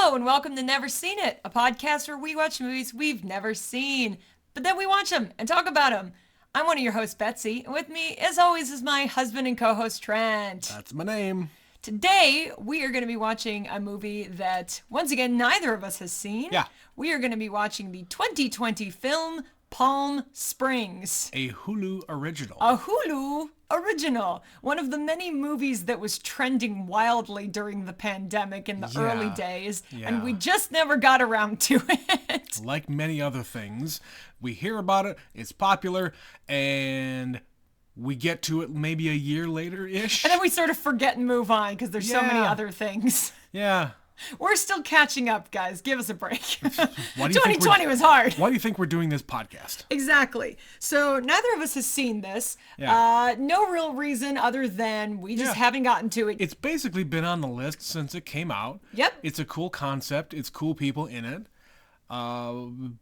Hello and welcome to Never Seen It, a podcast where we watch movies we've never seen, but then we watch them and talk about them. I'm one of your hosts, Betsy, and with me, as always, is my husband and co-host, Trent. That's my name. Today, we are going to be watching a movie that, once again, neither of us has seen. Yeah. We are going to be watching the 2020 film Palm Springs. A Hulu original. A Hulu original. One of the many movies that was trending wildly during the pandemic in the early days, and we just never got around to it. Like many other things, we hear about it, it's popular, and we get to it maybe a year later-ish. And then we sort of forget and move on because there's so many other things. Yeah. We're still catching up, guys. Give us a break. Why do you 2020 was hard. Why do you think we're doing this podcast? Exactly. So neither of us has seen this. Yeah. No real reason other than we just haven't gotten to it. It's basically been on the list since it came out. Yep. It's a cool concept. It's cool people in it.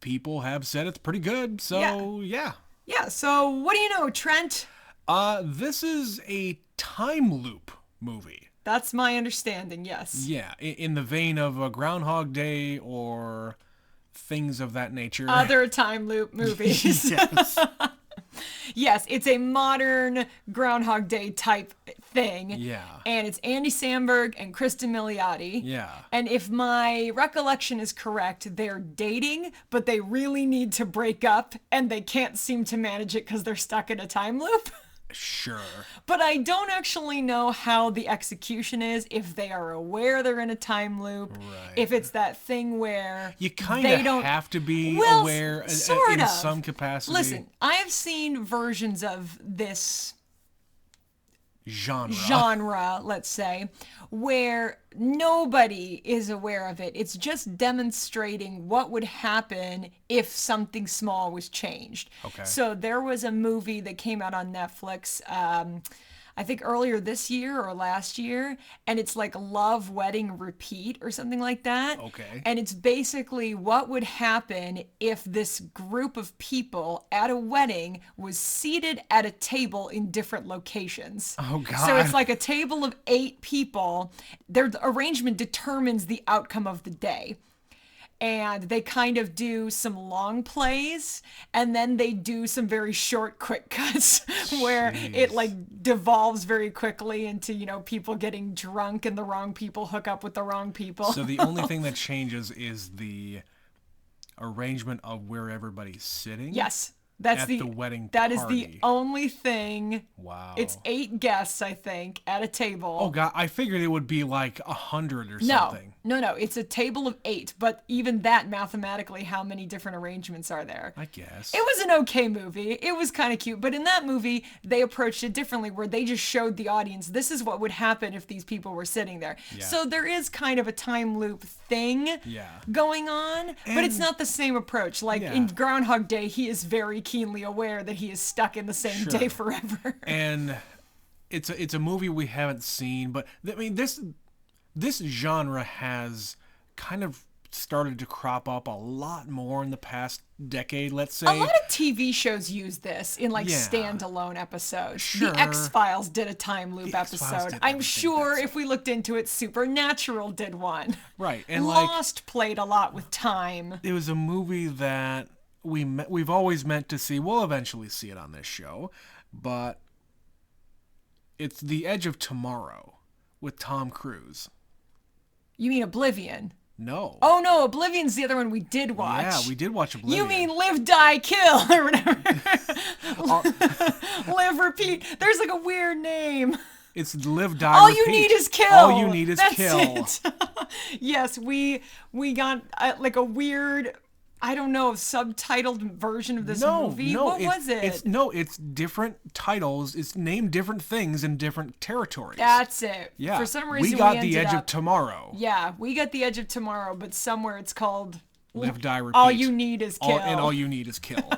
People have said it's pretty good. So, yeah. Yeah, so what do you know, Trent? This is a time loop movie. That's my understanding, yes. Yeah, in the vein of a Groundhog Day or things of that nature. Other time loop movies. Yes. Yes, it's a modern Groundhog Day type thing. Yeah. And it's Andy Samberg and Kristen Milioti. Yeah. And if my recollection is correct, they're dating, but they really need to break up, and they can't seem to manage it because they're stuck in a time loop. Sure. But I don't actually know how the execution is, if they are aware they're in a time loop, Right. if it's that thing where You kind they of don't have to be Well, aware sort in of. some capacity. Listen, I have seen versions of this Genre. let's say, where nobody is aware of it. It's just demonstrating what would happen if something small was changed. Okay. So there was a movie that came out on Netflix, I think earlier this year or last year, and it's like Love, Wedding, Repeat or something like that. Okay. And it's basically what would happen if this group of people at a wedding was seated at a table in different locations. Oh, God. So it's like a table of 8 people. Their arrangement determines the outcome of the day. And they kind of do some long plays, and then they do some very short quick cuts where it like devolves very quickly into, people getting drunk and the wrong people hook up with the wrong people. So the only thing that changes is the arrangement of where everybody's sitting. Yes. That's At the wedding That is the party. only thing. Wow. It's 8 guests, I think, at a table. Oh, God. I figured it would be like 100 or No, something. no. It's a table of 8, but even that mathematically, how many different arrangements are there? I guess. It was an okay movie. It was kind of cute. But in that movie, they approached it differently where they just showed the audience, this is what would happen if these people were sitting there. Yeah. So there is kind of a time loop thing Yeah. going on, but it's And- not the same approach. Like Yeah. in Groundhog Day, he is very keenly aware that he is stuck in the same Sure. day forever. And it's a movie we haven't seen, but I mean this genre has kind of started to crop up a lot more in the past decade, let's say. A lot of TV shows use this in like Yeah. standalone episodes. Sure. The X-Files did a time loop The X-Files episode. did I'm everything sure that's- if we looked into it, Supernatural did one. Right, and like Lost played a lot with time. it was a movie that we've always meant to see. We'll eventually see it on this show, but it's The Edge of Tomorrow with Tom Cruise. You mean Oblivion? No. Oh no, Oblivion's the other one we did watch. Yeah, we did watch Oblivion. You mean Live, Die, Kill or whatever. Live, Repeat. There's like a weird name. It's Live, Die, All Repeat. you need is kill. All you need is That's kill. it. Yes, we got like a weird, I don't know, subtitled version of this movie. What was it? It's different titles. It's named different things in different territories. That's it. Yeah. For some reason, we got The ended Edge of up- Tomorrow. Yeah, we got The Edge of Tomorrow, but somewhere it's called Live, Die, Repeat. All You Need Is Kill. And all you need is kill.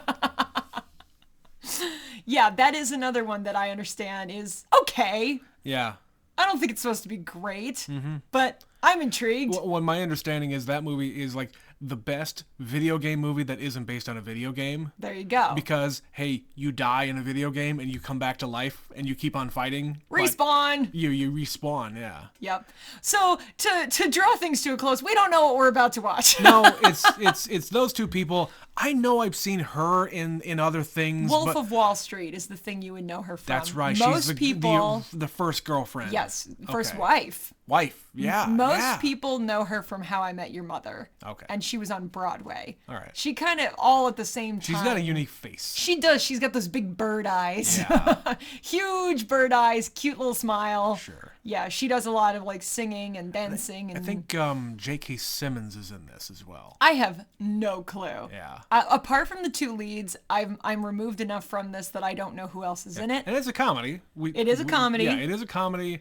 Yeah, that is another one that I understand is okay. Yeah. I don't think it's supposed to be great, but I'm intrigued. Well, my understanding is that movie is like the best video game movie that isn't based on a video game. There you go. Because, hey, you die in a video game and you come back to life and you keep on fighting. but Respawn. You respawn, yeah. Yep. So to draw things to a close, we don't know what we're about to watch. No, it's those two people. I know I've seen her in other things. Wolf but of Wall Street is the thing you would know her from. that's right. Most She's people. the first girlfriend. Yes, first Okay. wife. Wife. Yeah. Most yeah. people know her from How I Met Your Mother. Okay. And she was on Broadway. All right. She kind of all at the same time. She's got a unique face. She does. She's got those big bird eyes. Yeah. Huge bird eyes, cute little smile. Sure. Yeah, she does a lot of like singing and dancing. And I think J.K. Simmons is in this as well. I have no clue. Yeah. Apart from the two leads, I'm removed enough from this that I don't know who else is in it. And it's a comedy. It is a comedy. Yeah, it is a comedy.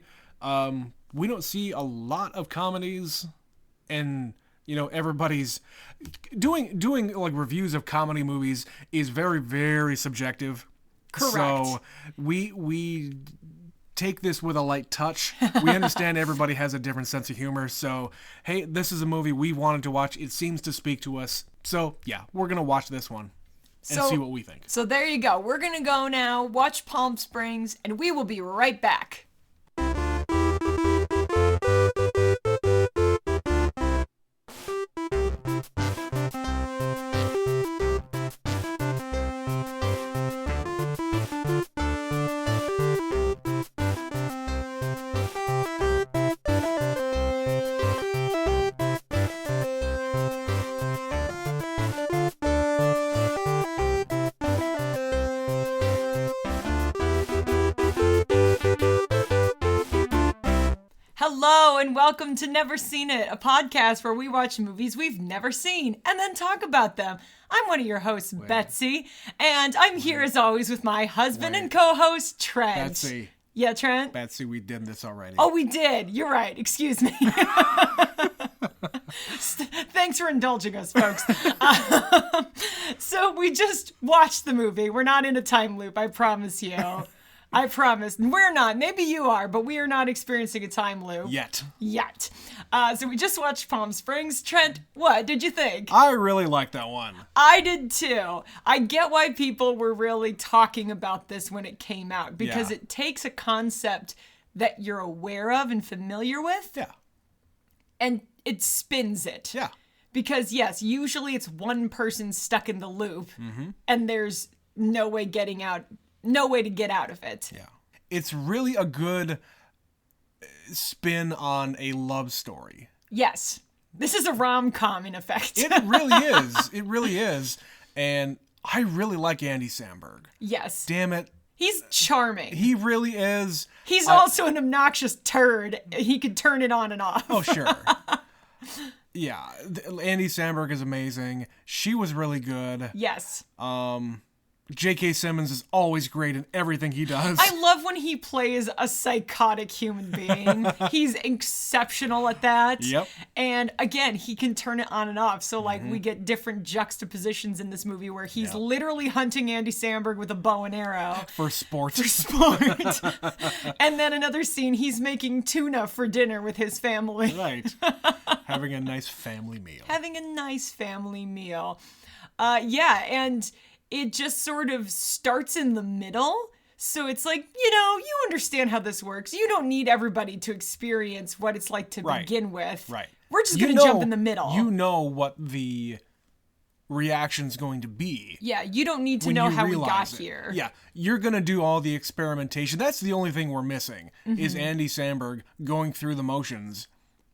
We don't see a lot of comedies, and everybody's doing like reviews of comedy movies is very, very subjective. Correct. So we take this with a light touch. We understand everybody has a different sense of humor. So hey, this is a movie we wanted to watch. It seems to speak to us. So yeah, we're gonna watch this one and see what we think. So there you go. We're gonna go now, watch Palm Springs, and we will be right back. Hello and welcome to Never Seen It, a podcast where we watch movies we've never seen and then talk about them. I'm one of your hosts, Betsy, and I'm here as always with my husband and co-host, Trent. Betsy. Yeah, Trent? Betsy, we did this already. Oh, we did. You're right. Excuse me. Thanks for indulging us, folks. So we just watched the movie. We're not in a time loop, I promise you. I promise. We're not. Maybe you are, but we are not experiencing a time loop. Yet. So we just watched Palm Springs. Trent, what did you think? I really like that one. I did too. I get why people were really talking about this when it came out, because Yeah. it takes a concept that you're aware of and familiar with, Yeah. and it spins it. Yeah. Because yes, usually it's one person stuck in the loop, Mm-hmm. and there's no way getting out, no way to get out of it. Yeah. It's really a good spin on a love story. Yes. This is a rom-com in effect. It really is. It really is. And I really like Andy Samberg. Yes. Damn it. He's charming. He really is. He's also an obnoxious turd. He could turn it on and off. Oh, sure. Yeah. Andy Samberg is amazing. She was really good. Yes. J.K. Simmons is always great in everything he does. I love when he plays a psychotic human being. He's exceptional at that. Yep. And again, he can turn it on and off. So like we get different juxtapositions in this movie where he's literally hunting Andy Samberg with a bow and arrow. For sport. Sport. And then another scene, he's making tuna for dinner with his family. Right. Having a nice family meal. Having a nice family meal. And it just sort of starts in the middle. So it's like, you understand how this works. You don't need everybody to experience what it's like to begin with. Right. We're just going to jump in the middle. You know what the reaction's going to be. Yeah, you don't need to when know you how we realize got it. here. Yeah, you're going to do all the experimentation. That's the only thing we're missing is Andy Samberg going through the motions.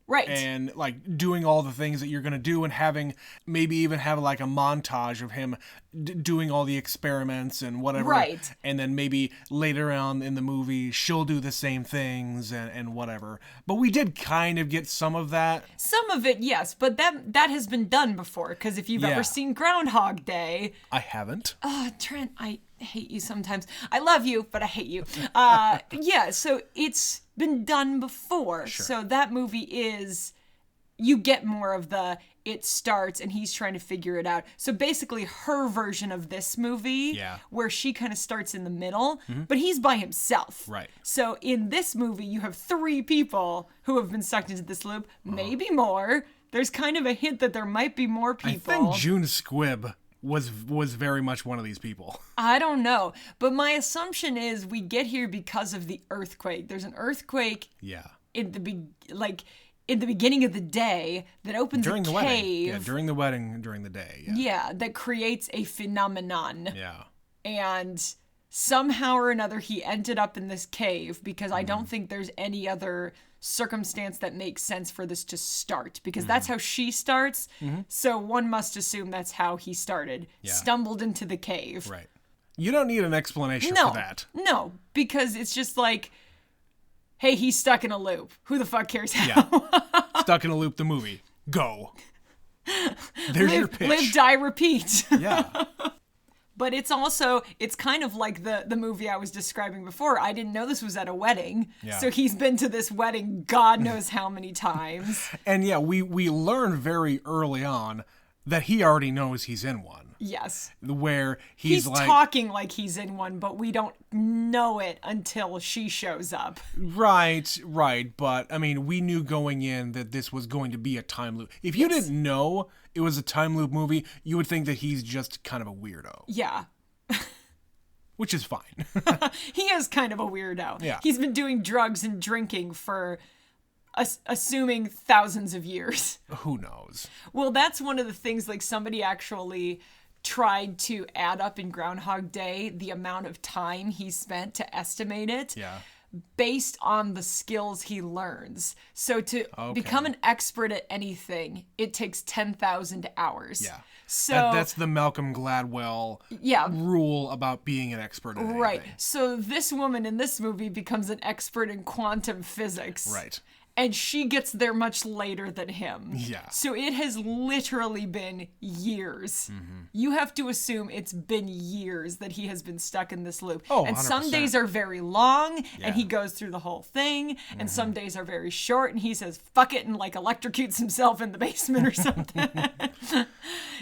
Right. And like doing all the things that you're going to do and having maybe even have like a montage of him doing all the experiments and whatever. Right. And then maybe later on in the movie, she'll do the same things and whatever. But we did kind of get some of that. Some of it, yes, but that has been done before. Because if you've Yeah. ever seen Groundhog Day, I haven't. Trent, I hate you sometimes. I love you, but I hate you. So it's been done before. So that movie is you get more of the it starts and he's trying to figure it out. So basically her version of this movie, Yeah. where she kind of starts in the middle, but he's by himself. Right. So in this movie, you have 3 people who have been sucked into this loop, maybe more. There's kind of a hint that there might be more I people. think June Squibb was very much one of these people. I don't know. But my assumption is we get here because of the earthquake. There's an earthquake Yeah. in the beginning of the day that opens During a the cave. wedding. Yeah, during the wedding, during the day. Yeah. Yeah, that creates a phenomenon. Yeah. And somehow or another he ended up in this cave because I Mm-hmm. don't think there's any other circumstance that makes sense for this to start because that's how she starts. So one must assume that's how he started. Mm-hmm. Yeah. Stumbled into the cave. Right. You don't need an explanation No. for that. No, because it's just like, hey, he's stuck in a loop. Who the fuck cares how? Yeah. Stuck in a Loop, the movie. Go. There's your pitch. Live, die, repeat. Yeah. But it's kind of like the movie I was describing before. I didn't know this was at a wedding. Yeah. So he's been to this wedding God knows how many times. And yeah, we learn very early on that he already knows he's in one. Yes. Where He's like talking like he's in one, but we don't know it until she shows up. Right, but I mean, we knew going in that this was going to be a time loop. If you didn't know it was a time loop movie, you would think that he's just kind of a weirdo, Yeah. which is fine. He is kind of a weirdo. Yeah. He's been doing drugs and drinking for assuming thousands of years. Who knows? Well, that's one of the things, like, somebody actually tried to add up in Groundhog Day the amount of time he spent to estimate it Yeah. based on the skills he learns. So to become an expert at anything, it takes 10,000 hours. Yeah. So That's the Malcolm Gladwell yeah. rule about being an expert at Right. anything. So this woman in this movie becomes an expert in quantum physics. Right. And she gets there much later than him. Yeah. So it has literally been years. Mm-hmm. You have to assume it's been years that he has been stuck in this loop. Oh, and some 100%. days are very long and he Yeah. goes through the whole thing. And Mm-hmm. some days are very short and he says, fuck it, and like electrocutes himself in the basement or something.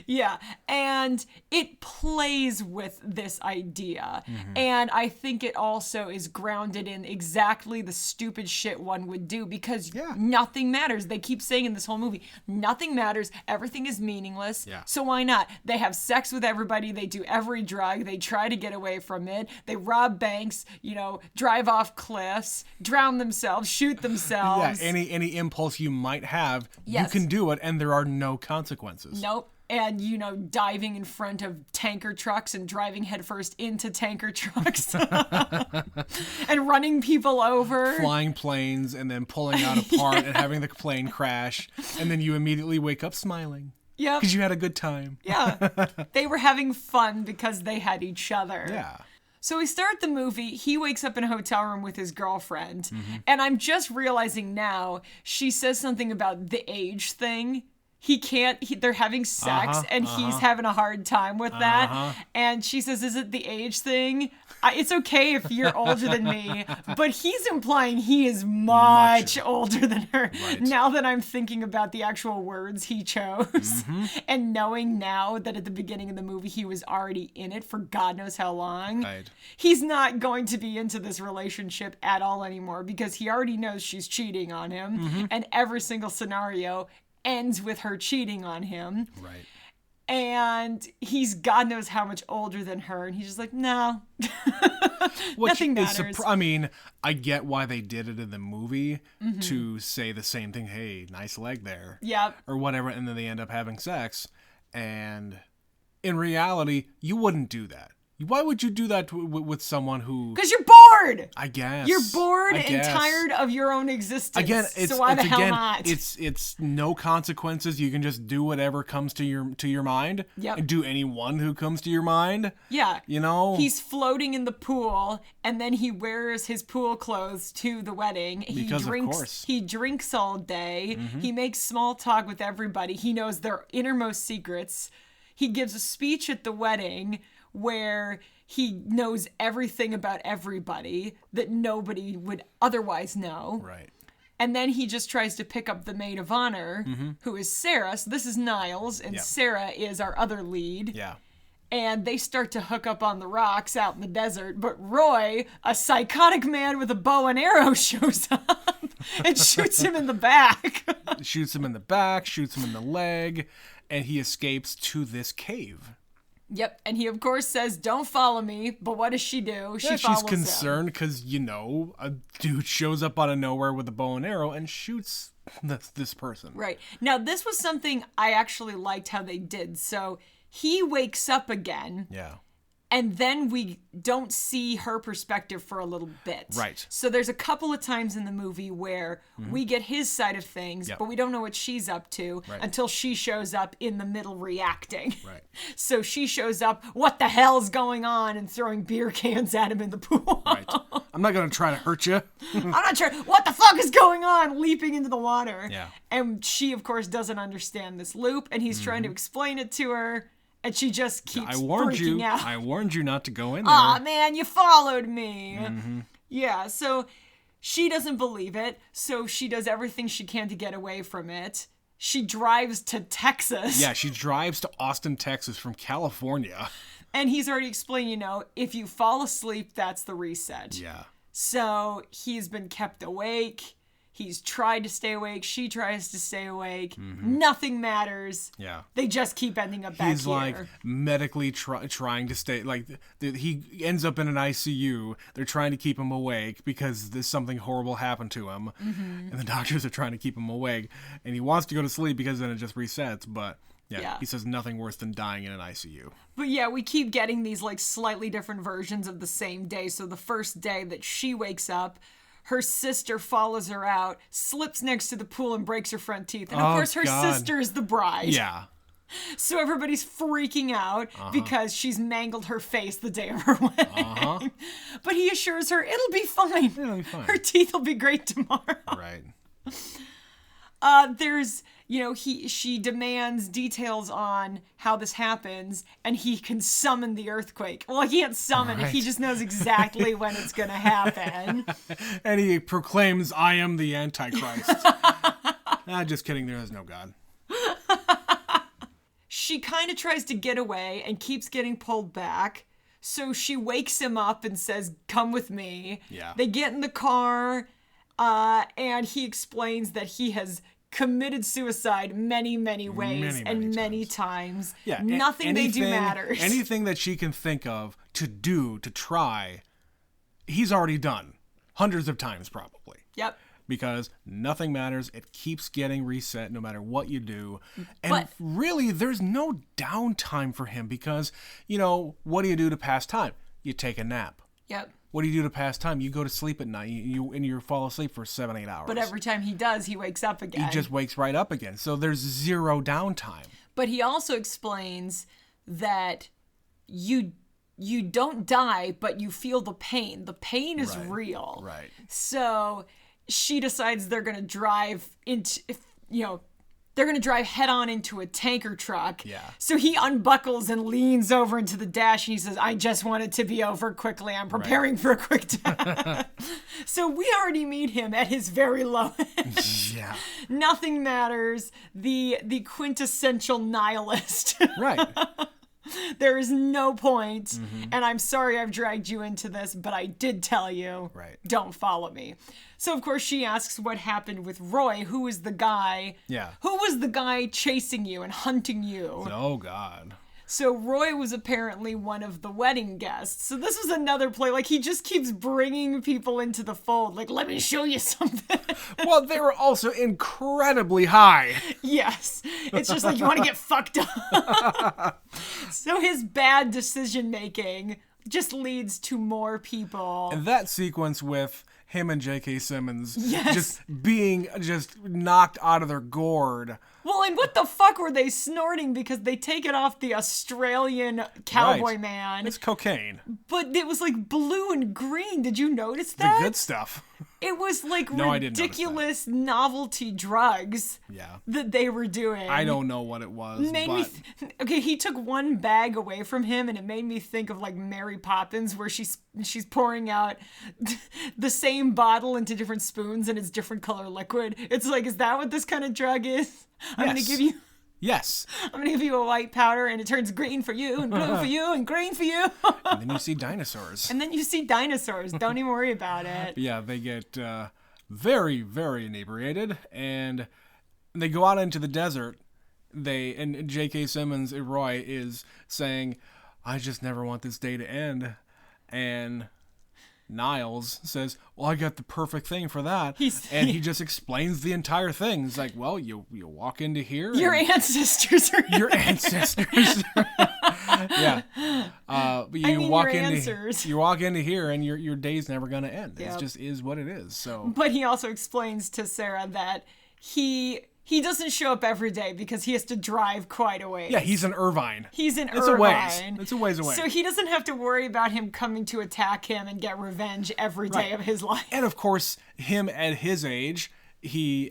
Yeah. And it plays with this idea. Mm-hmm. And I think it also is grounded in exactly the stupid shit one would do because Yeah. nothing matters. They keep saying in this whole movie, nothing matters. Everything is meaningless. Yeah. So why not? They have sex with everybody. They do every drug. They try to get away from it. They rob banks, drive off cliffs, drown themselves, shoot Yeah, themselves. any impulse you might have, Yes. you can do it, and there are no consequences. Nope. And, diving in front of tanker trucks and driving headfirst into tanker trucks and running people over. Flying planes and then pulling out apart and having the plane crash, and then you immediately wake up smiling Yep. because you had a good time. Yeah. They were having fun because they had each other. Yeah. So we start the movie. He wakes up in a hotel room with his girlfriend. And I'm just realizing now, she says something about the age thing. They're having sex and he's having a hard time with that. And she says, is it the age thing? It's okay if you're older than me. But he's implying he is much older than her. Right. Now that I'm thinking about the actual words he chose and knowing now that at the beginning of the movie he was already in it for God knows how long. Right. He's not going to be into this relationship at all anymore because he already knows she's cheating on him. And every single scenario ends with her cheating on him. Right. And he's God knows how much older than her. And he's just like, no. Which Nothing is matters. I mean, I get why they did it in the movie to say the same thing. Hey, nice leg there. Yep. Or whatever. And then they end up having sex. And in reality, you wouldn't do that. Why would you do that with someone who... Because you're bored. I guess. You're bored I and guess. tired of your own existence. Again, so why the hell not? It's no consequences. You can just do whatever comes to your mind. Yep. And do any one who comes to your mind. Yeah. He's He's floating in the pool and then he wears his pool clothes to the wedding. Because of course. He drinks all day. He makes small talk with everybody. He knows their innermost secrets. He gives a speech at the wedding where he knows everything about everybody that nobody would otherwise know. right. And then he just tries to pick up the maid of honor, who is Sarah. So this is Niles, and Yep. Sarah is our other lead. Yeah. And they start to hook up on the rocks out in the desert. But Roy, a psychotic man with a bow and arrow, shows up and shoots him in the back. Shoots him in the back, shoots him in the leg, and he escapes to this cave. Yep, and he of course says, "Don't follow me." But what does she do? She Yeah, follows she's concerned because, a dude shows up out of nowhere with a bow and arrow and shoots this person. Right. Now, this was something I actually liked how they did. So he wakes up again, Yeah. and then we don't see her perspective for a little bit. Right. So there's a couple of times in the movie where we get his side of things, Yep. but we don't know what she's up to Right. until she shows up in the middle reacting. Right. So she shows up, what the hell's going on, and throwing beer cans at him in the pool. Right. I'm not going to try to hurt you. I'm not sure what the fuck is going on, leaping into the water. Yeah. And she, of course, doesn't understand this loop, and he's trying to explain it to her, and she just keeps I warned freaking you. out. I warned you not to go in there. Aw, man, you followed me. Yeah, so she doesn't believe it, so she does everything she can to get away from it. She drives to Texas. Yeah, she drives to Austin, Texas from California. And he's already explained, if you fall asleep, that's the reset. Yeah. So he's been kept awake. He's tried to stay awake. She tries to stay awake. Nothing matters. Yeah. They just keep ending up back He's here. like medically trying to stay, like he ends up in an ICU. They're trying to keep him awake because there's something horrible happened to him. And the doctors are trying to keep him awake. And he wants to go to sleep because then it just resets. But yeah, he says nothing worse than dying in an ICU. But yeah, we keep getting these like slightly different versions of the same day. So the first day that she wakes up, her sister follows her out, slips next to the pool and breaks her front teeth. And of course her God. sister is the bride. Yeah. So everybody's freaking out because she's mangled her face the day of her wedding. But he assures her it'll be fine. It'll be fine. Her teeth will be great tomorrow. Right. There's, she demands details on how this happens, and he can summon the earthquake. Well, he can't summon it. He Right. just knows exactly when it's going to happen. And he proclaims, "I am the Antichrist." Just kidding. There is no God. She kind of tries to get away and keeps getting pulled back. So she wakes him up and says, "Come with me." Yeah. They get in the car, and he explains that he has committed suicide many, many ways and many times. Yeah. Nothing they do matters. Anything that she can think of to do, to try, he's already done. Hundreds of times, probably. Yep. Because nothing matters. It keeps getting reset no matter what you do. And But- really, there's no downtime for him because, what do you do to pass time? You take a nap. Yep. What do you do to pass time? You go to sleep at night. You fall asleep for 7-8 hours. But every time he does, he wakes up again. He just wakes right up again. So there's zero downtime. But he also explains that you don't die, but you feel the pain. The pain is real. Right. So she decides they're going to drive they're going to drive head on into a tanker truck. Yeah. So he unbuckles and leans over into the dash and he says, "I just want it to be over quickly. I'm preparing for a quick death." So we already meet him at his very lowest. Yeah. Nothing matters. The quintessential nihilist. Right. There is no point, and I'm sorry I've dragged you into this, but I did tell you, Right. don't follow me. So, of course, she asks what happened with Roy, who was the guy, who was the guy chasing you and hunting you. Oh, God. So Roy was apparently one of the wedding guests. So this was another play. Like, he just keeps bringing people into the fold. Like, let me show you something. Well, they were also incredibly high. Yes. It's just like, you want to get fucked up. So his bad decision making just leads to more people. And that sequence with him and J.K. Simmons Yes. just being just knocked out of their gourd. Well, and what the fuck were they snorting? Because they take it off the Australian cowboy Right. man. It's cocaine. But it was like blue and green. Did you notice that? The good stuff. It was like No, I didn't notice that. ridiculous novelty drugs Yeah. that they were doing. I don't know what it was, Made but me okay, he took one bag away from him, and it made me think of like Mary Poppins, where she's pouring out the same bottle into different spoons, and it's different color liquid. It's like, is that what this kind of drug is? I'm gonna Yes. give you yes. a white powder, and it turns green for you, and blue for you, and green for you. And then you see dinosaurs. And then you see dinosaurs. Don't even worry about it. Yeah, they get very, very inebriated, and they go out into the desert. And J.K. Simmons, Roy, is saying, "I just never want this day to end," and Niles says, "Well, I got the perfect thing for that," and he just explains the entire thing. It's like, well, you walk into here. Your ancestors are Your ancestors. Yeah. You walk into here, and your day's never gonna end. Yep. It just is what it is. So. But he also explains to Sarah that he doesn't show up every day because he has to drive quite a ways. Yeah, he's in Irvine. He's in It's Irvine. It's a ways away. So he doesn't have to worry about him coming to attack him and get revenge every day of his life. And of course, him at his age, we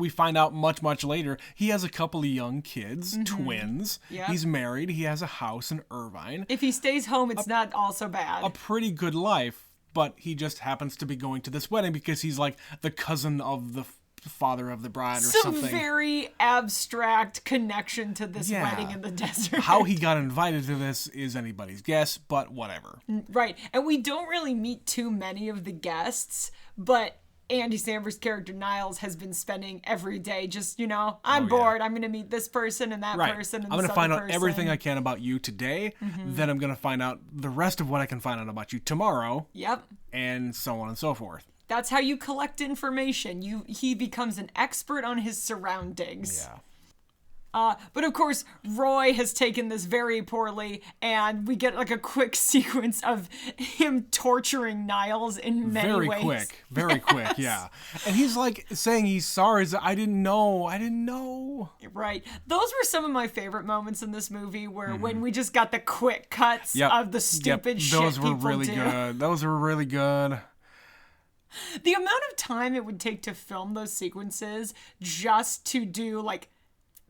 find out much later, he has a couple of young kids, twins. Yep. He's married. He has a house in Irvine. If he stays home, it's not all so bad. A pretty good life, but he just happens to be going to this wedding because he's like the cousin of the father of the bride or Some something. very abstract connection to this Yeah. wedding in the desert. How he got invited to this is anybody's guess, but whatever. Right. And we don't really meet too many of the guests, but Andy Samberg's character Niles has been spending every day just, I'm bored. I'm going to meet this person and that person and I'm going this to find other out person. everything I can about you today. Then I'm going to find out the rest of what I can find out about you tomorrow. Yep. And so on and so forth. That's how you collect information. He becomes an expert on his surroundings. Yeah. But of course, Roy has taken this very poorly, and we get like a quick sequence of him torturing Niles in many ways. Very quick, yeah. And he's like saying he's sorry. He's like, I didn't know. Right. Those were some of my favorite moments in this movie, where when we just got the quick cuts of the stupid shit Those were people really do. good. Those were really good. The amount of time it would take to film those sequences just to do like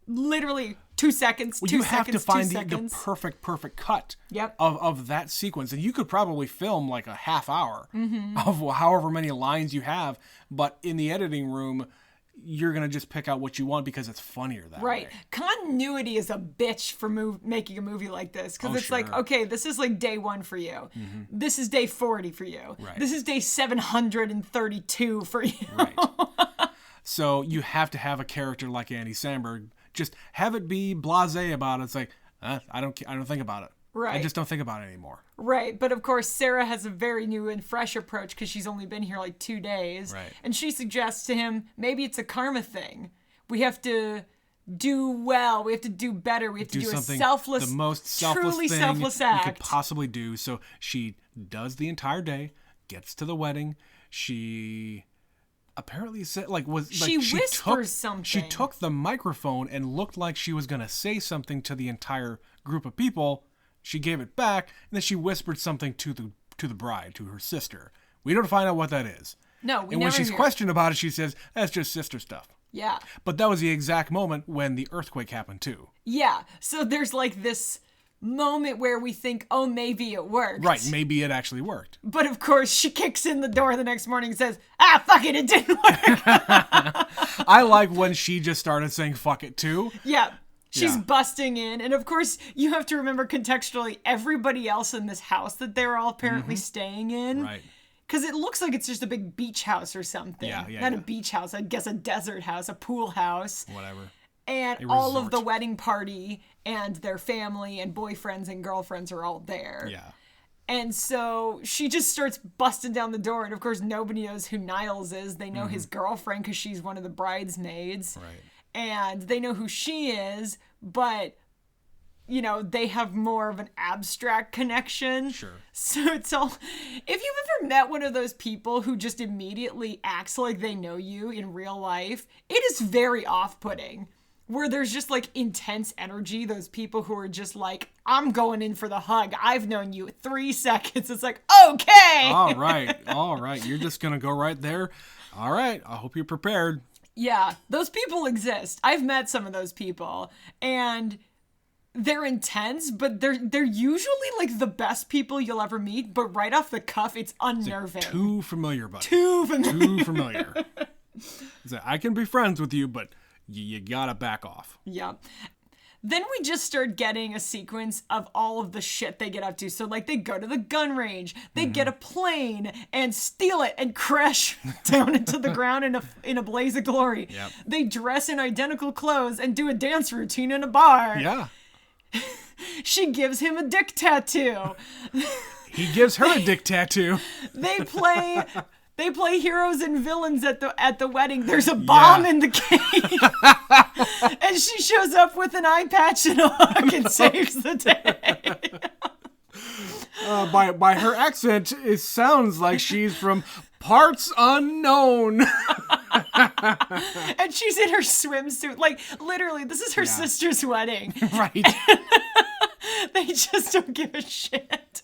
literally 2 seconds, Well, 2 you seconds, have to find 2 the seconds. perfect cut Yep. of that sequence. And you could probably film like a half hour of however many lines you have. But in the editing room, you're going to just pick out what you want because it's funnier that Right. way. Continuity is a bitch for making a movie like this. Because it's like, sure. okay, this is like day 1 for you. This is day 40 for you. Right. This is day 732 for you. Right. So you have to have a character like Andy Samberg. Just have it be blasé about it. It's like, I don't think about it. Right. I just don't think about it anymore. Right, but of course Sarah has a very new and fresh approach because she's only been here like 2 days. Right. And she suggests to him, maybe it's a karma thing. We have to do well. We have to do better. We have to do a something, selfless, the most selfless truly thing selfless you act. could possibly do. So she does the entire day, gets to the wedding. She apparently said She whispers something. She took the microphone and looked like she was gonna say something to the entire group of people. She gave it back, and then she whispered something to the bride, to her sister. We don't find out what that is. No, we And never when she's hear. questioned about it, she says, "That's just sister stuff." Yeah. But that was the exact moment when the earthquake happened too. Yeah. So there's like this moment where we think, oh, maybe it worked. Right, maybe it actually worked. But of course, she kicks in the door the next morning and says, fuck it, it didn't work. I like when she just started saying fuck it too. Yeah. She's Yeah. busting in. And of course, you have to remember contextually everybody else in this house that they're all apparently staying in. Right. Because it looks like it's just a big beach house or something. Yeah, yeah, Not a yeah. beach house, I guess a desert house, a pool house. Whatever. And A all of resort. the wedding party and their family and boyfriends and girlfriends are all there. Yeah. And so she just starts busting down the door. And of course, nobody knows who Niles is. They know his girlfriend because she's one of the bridesmaids. Right. And they know who she is, but, they have more of an abstract connection. Sure. So it's all. If you've ever met one of those people who just immediately acts like they know you in real life, it is very off putting. where there's just like intense energy. Those people who are just like, I'm going in for the hug. I've known you 3 seconds. It's like, okay. All right. You're just gonna go right there. All right. I hope you're prepared. Yeah, those people exist. I've met some of those people, and they're intense, but they're usually like the best people you'll ever meet. But right off the cuff, it's unnerving. Too familiar, buddy. Too familiar. Too familiar. So I can be friends with you, but you gotta back off. Yeah. Then we just start getting a sequence of all of the shit they get up to. So, like, they go to the gun range, they get a plane and steal it and crash down into the ground in a blaze of glory. Yep. They dress in identical clothes and do a dance routine in a bar. Yeah. She gives him a dick tattoo. He gives her a dick tattoo. They play heroes and villains at the wedding. There's a bomb in the cake. And she shows up with an eye patch and a hug and saves the day. By her accent, it sounds like she's from parts unknown. And she's in her swimsuit. Like, literally, this is her sister's wedding. Right. They just don't give a shit.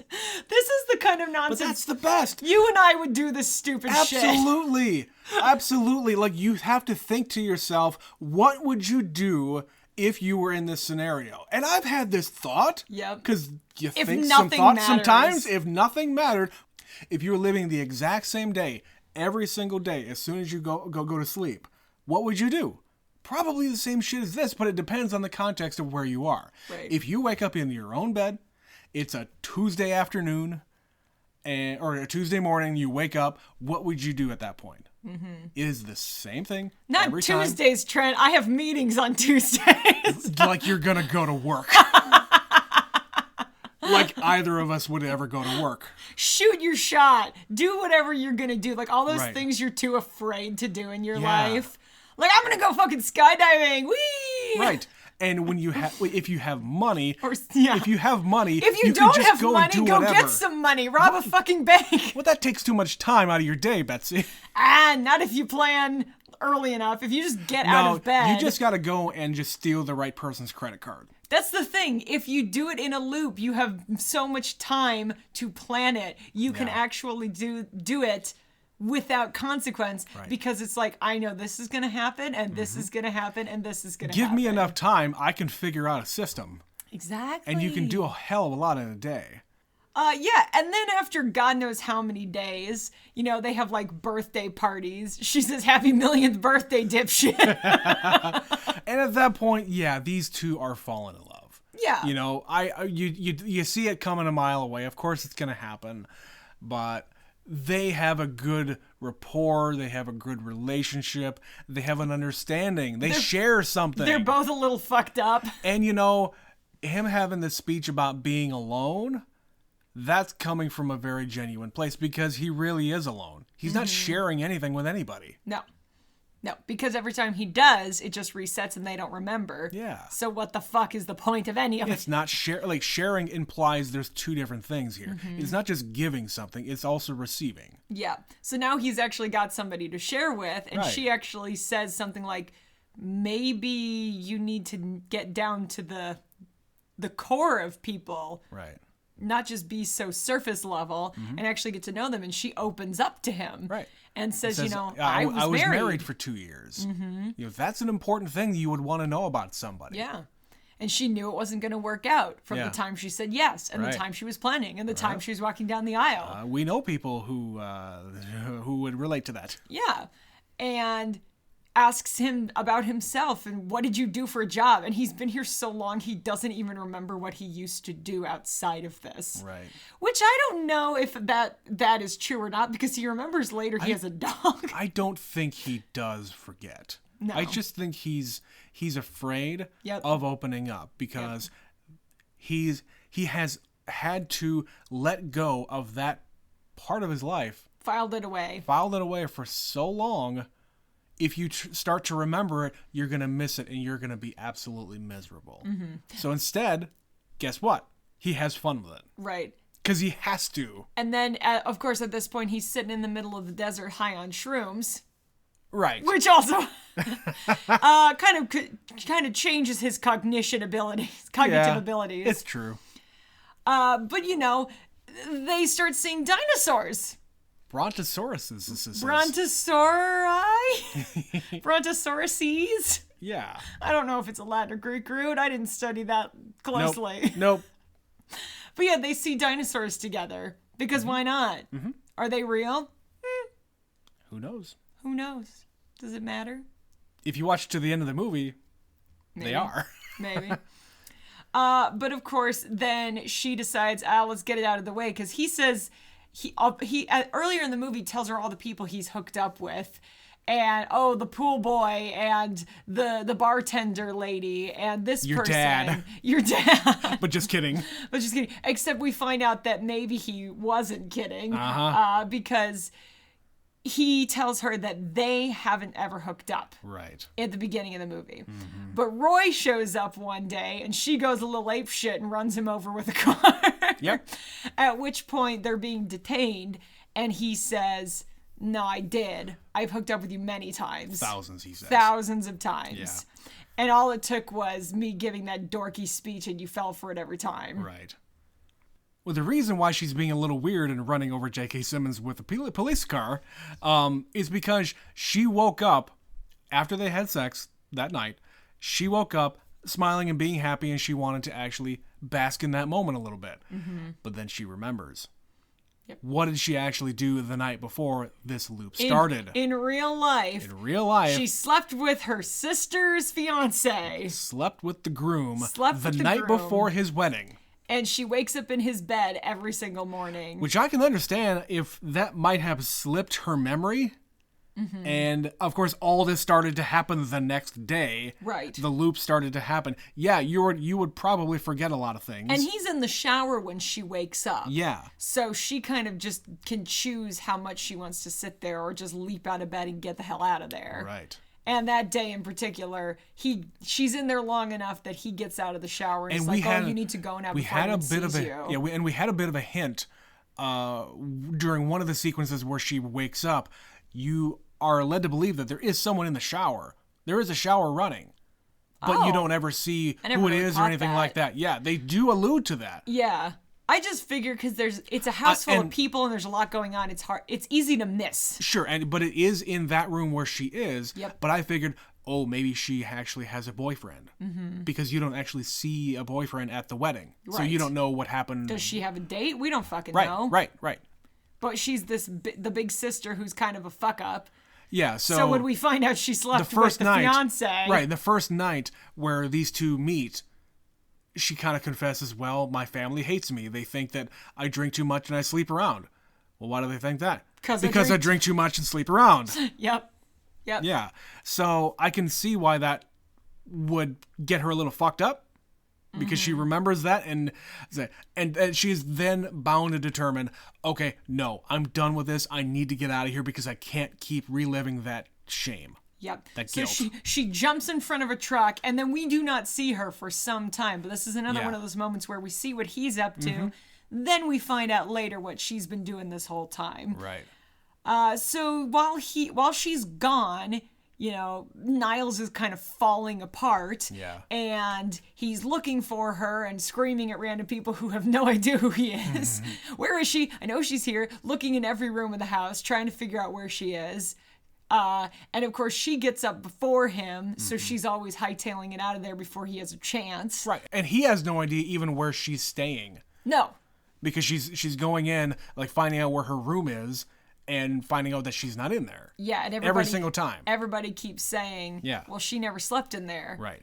This is the kind of But nonsense. that's the best. You and I would do this stupid shit. Absolutely. Like, you have to think to yourself, what would you do if you were in this scenario? And I've had this thought. Yep. Because you If think some nothing thoughts matters. sometimes, if nothing mattered, if you were living the exact same day, every single day, as soon as you go to sleep, what would you do? Probably the same shit as this, but it depends on the context of where you are. Right. If you wake up in your own bed, it's a Tuesday afternoon, or a Tuesday morning, you wake up, what would you do at that point? Mm-hmm. It is the same thing Not every time. Tuesdays, Trent. I have meetings on Tuesdays. Like you're gonna go to work. Like either of us would ever go to work. Shoot your shot. Do whatever you're gonna do. Like all those Right. things you're too afraid to do in your Yeah. life. Like, I'm gonna go fucking skydiving. Whee! Right. And when if you have money, Or, yeah. if you have money, If you can don't just have go money, and do go whatever. get some money. Rob a fucking bank. Well, that takes too much time out of your day, Betsy. Not if you plan early enough. If you just get out of bed. You just gotta go and just steal the right person's credit card. That's the thing. If you do it in a loop, you have so much time to plan it. You can actually do it without consequence, because it's like, I know this is going to happen and this is going to happen and this is going to happen. Give me enough time, I can figure out a system. Exactly. And you can do a hell of a lot in a day. Yeah, and then after God knows how many days, they have like birthday parties. She says, "Happy millionth birthday, dipshit." And at that point, these two are falling in love. Yeah. You see it coming a mile away. Of course it's going to happen. But they have a good rapport. They have a good relationship. They have an understanding. They share something. They're both a little fucked up. And him having this speech about being alone, that's coming from a very genuine place because he really is alone. He's not sharing anything with anybody. No, because every time he does, it just resets and they don't remember. Yeah. So what the fuck is the point of any of it? It's not sharing implies there's two different things here. Mm-hmm. It's not just giving something, it's also receiving. Yeah. So now he's actually got somebody to share with, and Right. she actually says something like, maybe you need to get down to the core of people, Right. not just be so surface level and actually get to know them. And she opens up to him. Right. And says, I was was married. married for 2 years. Mm-hmm. That's an important thing you would want to know about somebody. Yeah. And she knew it wasn't going to work out from Yeah. the time she said yes, and Right. the time she was planning, and the time she was walking down the aisle. We know people who would relate to that. Yeah. And asks him about himself and what did you do for a job? And he's been here so long, he doesn't even remember what he used to do outside of this. Right. Which I don't know if that is true or not, because he remembers later he has a dog. I don't think he does forget. No. I just think he's afraid Yep. of opening up because he has had to let go of that part of his life, Filed it away. filed it away for so long. If you start to remember it, you're going to miss it and you're going to be absolutely miserable. Mm-hmm. So instead, guess what? He has fun with it Right. because he has to. And then, of course, at this point, he's sitting in the middle of the desert high on shrooms. Right. which also kind of changes his cognitive abilities. It's true. But they start seeing dinosaurs. Brontosauruses. This is. Brontosauri? Brontosauruses? Yeah. I don't know if it's a Latin or Greek root. I didn't study that closely. Nope. But yeah, they see dinosaurs together. Because why not? Mm-hmm. Are they real? Who knows? Who knows? Does it matter? If you watch to the end of the movie, they are. Maybe. But of course, then she decides, let's get it out of the way. Because he says, he earlier in the movie tells her all the people he's hooked up with. And, the pool boy and the bartender lady and this Your person. dad. Your dad. But just kidding. But just kidding. Except we find out that maybe he wasn't kidding. Because he tells her that they haven't ever hooked up. Right. At the beginning of the movie. But Roy shows up one day and she goes a little ape shit and runs him over with a car. Yep. At which point they're being detained and he says, "No, I did. I've hooked up with you many times." Thousands, he says. Thousands of times. Yeah. And all it took was me giving that dorky speech and you fell for it every time. Right. Well, the reason why she's being a little weird and running over J.K. Simmons with a police car is because she woke up after they had sex that night. She woke up smiling and being happy, and she wanted to actually bask in that moment a little bit. But then she remembers. Yep. What did she actually do the night before this loop started? In real life. In real life. She slept with her sister's fiance. Slept with the groom Slept the with the night groom. before his wedding. And she wakes up in his bed every single morning. Which I can understand if that might have slipped her memory. And, of course, all this started to happen the next day. Right. The loop started to happen. Yeah, you would probably forget a lot of things. And he's in the shower when she wakes up. Yeah. So she kind of just can choose how much she wants to sit there or just leap out of bed and get the hell out of there. Right. And that day in particular, she's in there long enough that he gets out of the shower and, he's you need to go now before anyone sees you. Yeah, we had a bit of a hint during one of the sequences where she wakes up. You are led to believe that there is someone in the shower. There is a shower running. But you don't ever see who it is or anything like that. Yeah, they do allude to that. Yeah. I just figure because it's a house full of people and there's a lot going on. It's easy to miss. Sure, but it is in that room where she is. Yep. But I figured, maybe she actually has a boyfriend. Because you don't actually see a boyfriend at the wedding. Right. So you don't know what happened. Does she have a date? We don't fucking Right, know. right. But she's the big sister who's kind of a fuck up. Yeah, So when we find out she slept with the fiance. Right, the first night where these two meet, she kind of confesses, well, my family hates me. They think that I drink too much and I sleep around. Well, why do they think that? Because I drink too much and sleep around. Yep. Yeah. So I can see why that would get her a little fucked up. Because she remembers that and she's then bound to determine, okay, no, I'm done with this. I need to get out of here because I can't keep reliving that shame. Yep. That so guilt. she jumps in front of a truck and then we do not see her for some time. But this is another one of those moments where we see what he's up to. Then we find out later what she's been doing this whole time. Right. So while she's gone, Niles is kind of falling apart. Yeah. And he's looking for her and screaming at random people who have no idea who he is. Where is she? I know she's here, looking in every room of the house, trying to figure out where she is. And of course, she gets up before him, so she's always hightailing it out of there before he has a chance. Right. And he has no idea even where she's staying. No. Because she's going in, like finding out where her room is, and finding out that she's not in there. Yeah, and every single time. Everybody keeps saying, well, she never slept in there. Right.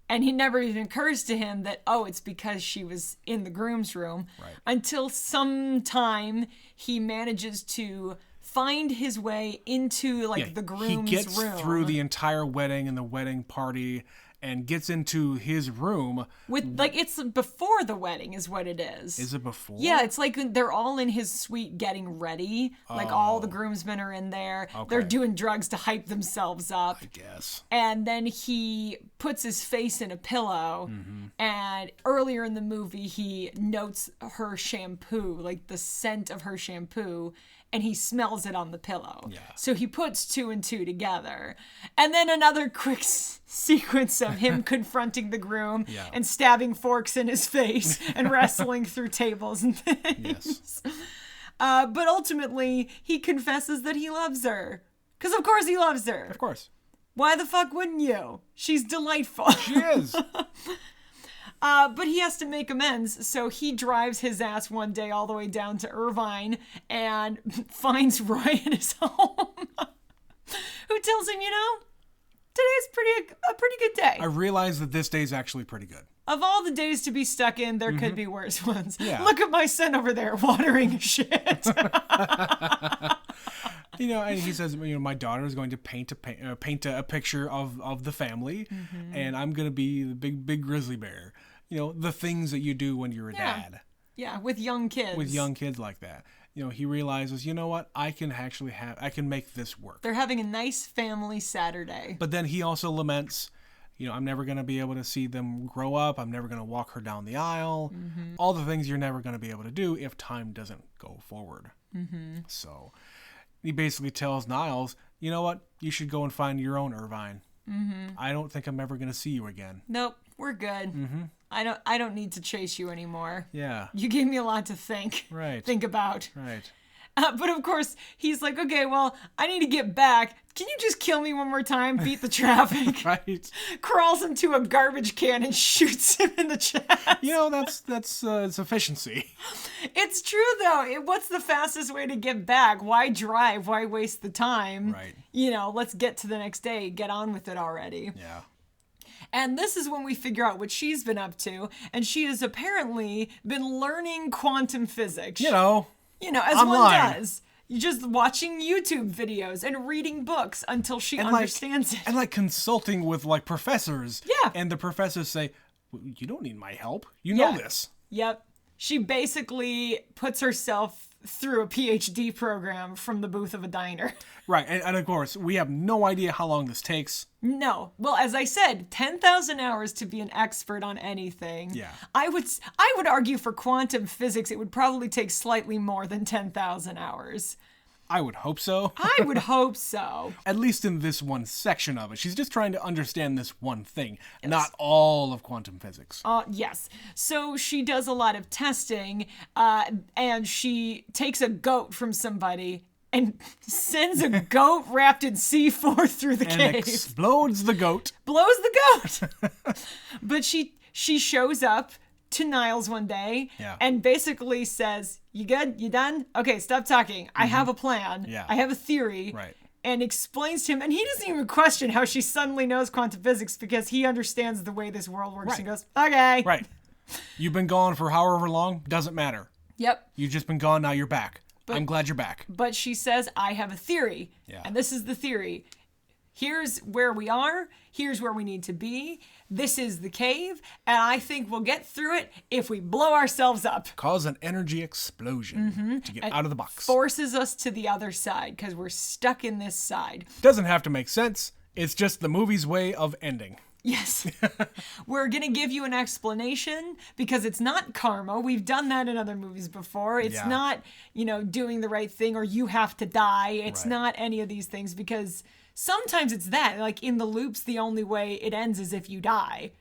And he never even occurs to him that, it's because she was in the groom's room. Right. Until sometime he manages to find his way into the groom's room. He gets through the entire wedding and the wedding party and gets into his room. With it's before the wedding is what it is. Is it before? Yeah, it's like they're all in his suite getting ready. Like all the groomsmen are in there. Okay. They're doing drugs to hype themselves up. I guess. And then he puts his face in a pillow. And earlier in the movie, he notes her shampoo, like the scent of her shampoo. and he smells it on the pillow. Yeah. So he puts 2 and 2 together. And then another quick sequence of him confronting the groom Yeah. and stabbing forks in his face and wrestling through tables and things. Yes. But ultimately, he confesses that he loves her. Because of course he loves her. Of course. Why the fuck wouldn't you? She's delightful. She is. But he has to make amends, so he drives his ass one day all the way down to Irvine and finds Roy in his home, who tells him, today's a pretty good day. I realize that this day's actually pretty good. Of all the days to be stuck in, there could be worse ones. Yeah. Look at my son over there watering shit. And he says, my daughter is going to paint a picture of the family, and I'm going to be the big grizzly bear. The things that you do when you're a dad. Yeah, with young kids. With young kids like that. He realizes, what? I can make this work. They're having a nice family Saturday. But then he also laments, I'm never going to be able to see them grow up. I'm never going to walk her down the aisle. All the things you're never going to be able to do if time doesn't go forward. So he basically tells Niles, you know what? You should go and find your own Irvine. I don't think I'm ever going to see you again. Nope, we're good. I don't need to chase you anymore. Yeah. You gave me a lot to think about. Right. But of course, he's like, okay, well, I need to get back. Can you just kill me one more time? Beat the traffic. Right. Crawls into a garbage can and shoots him in the chest. That's it's efficiency. It's true, though. What's the fastest way to get back? Why drive? Why waste the time? Right. Let's get to the next day. Get on with it already. Yeah. And this is when we figure out what she's been up to. And she has apparently been learning quantum physics. As as one online. does. You're just watching YouTube videos and reading books until she understands it. And consulting with professors. Yeah. And the professors say, you don't need my help. You know Yeah. this. Yep. She basically puts herself through a PhD program from the booth of a diner. Right. And of course, we have no idea how long this takes. No. Well, as I said, 10,000 hours to be an expert on anything. Yeah. I would argue for quantum physics, it would probably take slightly more than 10,000 hours. I would hope so. I would hope so. At least in this one section of it. She's just trying to understand this one thing, not all of quantum physics. Yes. So she does a lot of testing, and she takes a goat from somebody and sends a goat wrapped in C4 through the And cave. explodes the goat. Blows the goat. But she shows up to Niles one day and basically says, you good? You done? Okay, stop talking. I have a plan. Yeah. I have a theory. Right. And explains to him, and he doesn't even question how she suddenly knows quantum physics because he understands the way this world works and goes, okay. Right. You've been gone for however long, doesn't matter. Yep. You've just been gone, now you're back. I'm glad you're back. But she says, I have a theory. Yeah. And this is the theory. Here's where we are. Here's where we need to be. This is the cave. And I think we'll get through it if we blow ourselves up. Cause an energy explosion to get out of the box. Forces us to the other side because we're stuck in this side. Doesn't have to make sense. It's just the movie's way of ending. Yes. We're going to give you an explanation because it's not karma. We've done that in other movies before. It's not, doing the right thing or you have to die. It's not any of these things because sometimes it's that. Like in the loops, the only way it ends is if you die.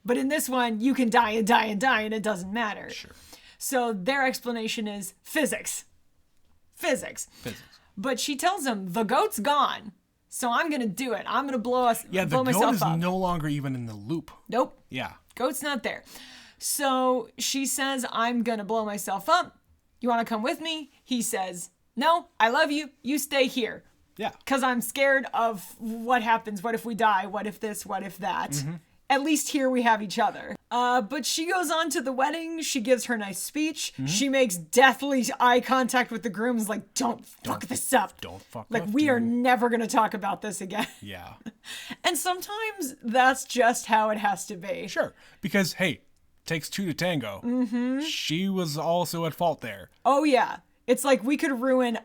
But in this one, you can die and die and die and it doesn't matter. Sure. So their explanation is physics. Physics. But she tells him the goat's gone. So I'm going to do it. I'm going to blow myself up. Yeah, the goat is no longer even in the loop. Nope. Yeah. Goat's not there. So she says, I'm going to blow myself up. You want to come with me? He says, no, I love you. You stay here. Yeah. Because I'm scared of what happens. What if we die? What if this? What if that? At least here we have each other. But she goes on to the wedding. She gives her nice speech. She makes deathly eye contact with the grooms like, don't fuck this up. Don't fuck Like, up, we are dude. never going to talk about this again. Yeah. And sometimes that's just how it has to be. Sure. Because, hey, takes two to tango. She was also at fault there. Oh, yeah. It's like we could ruin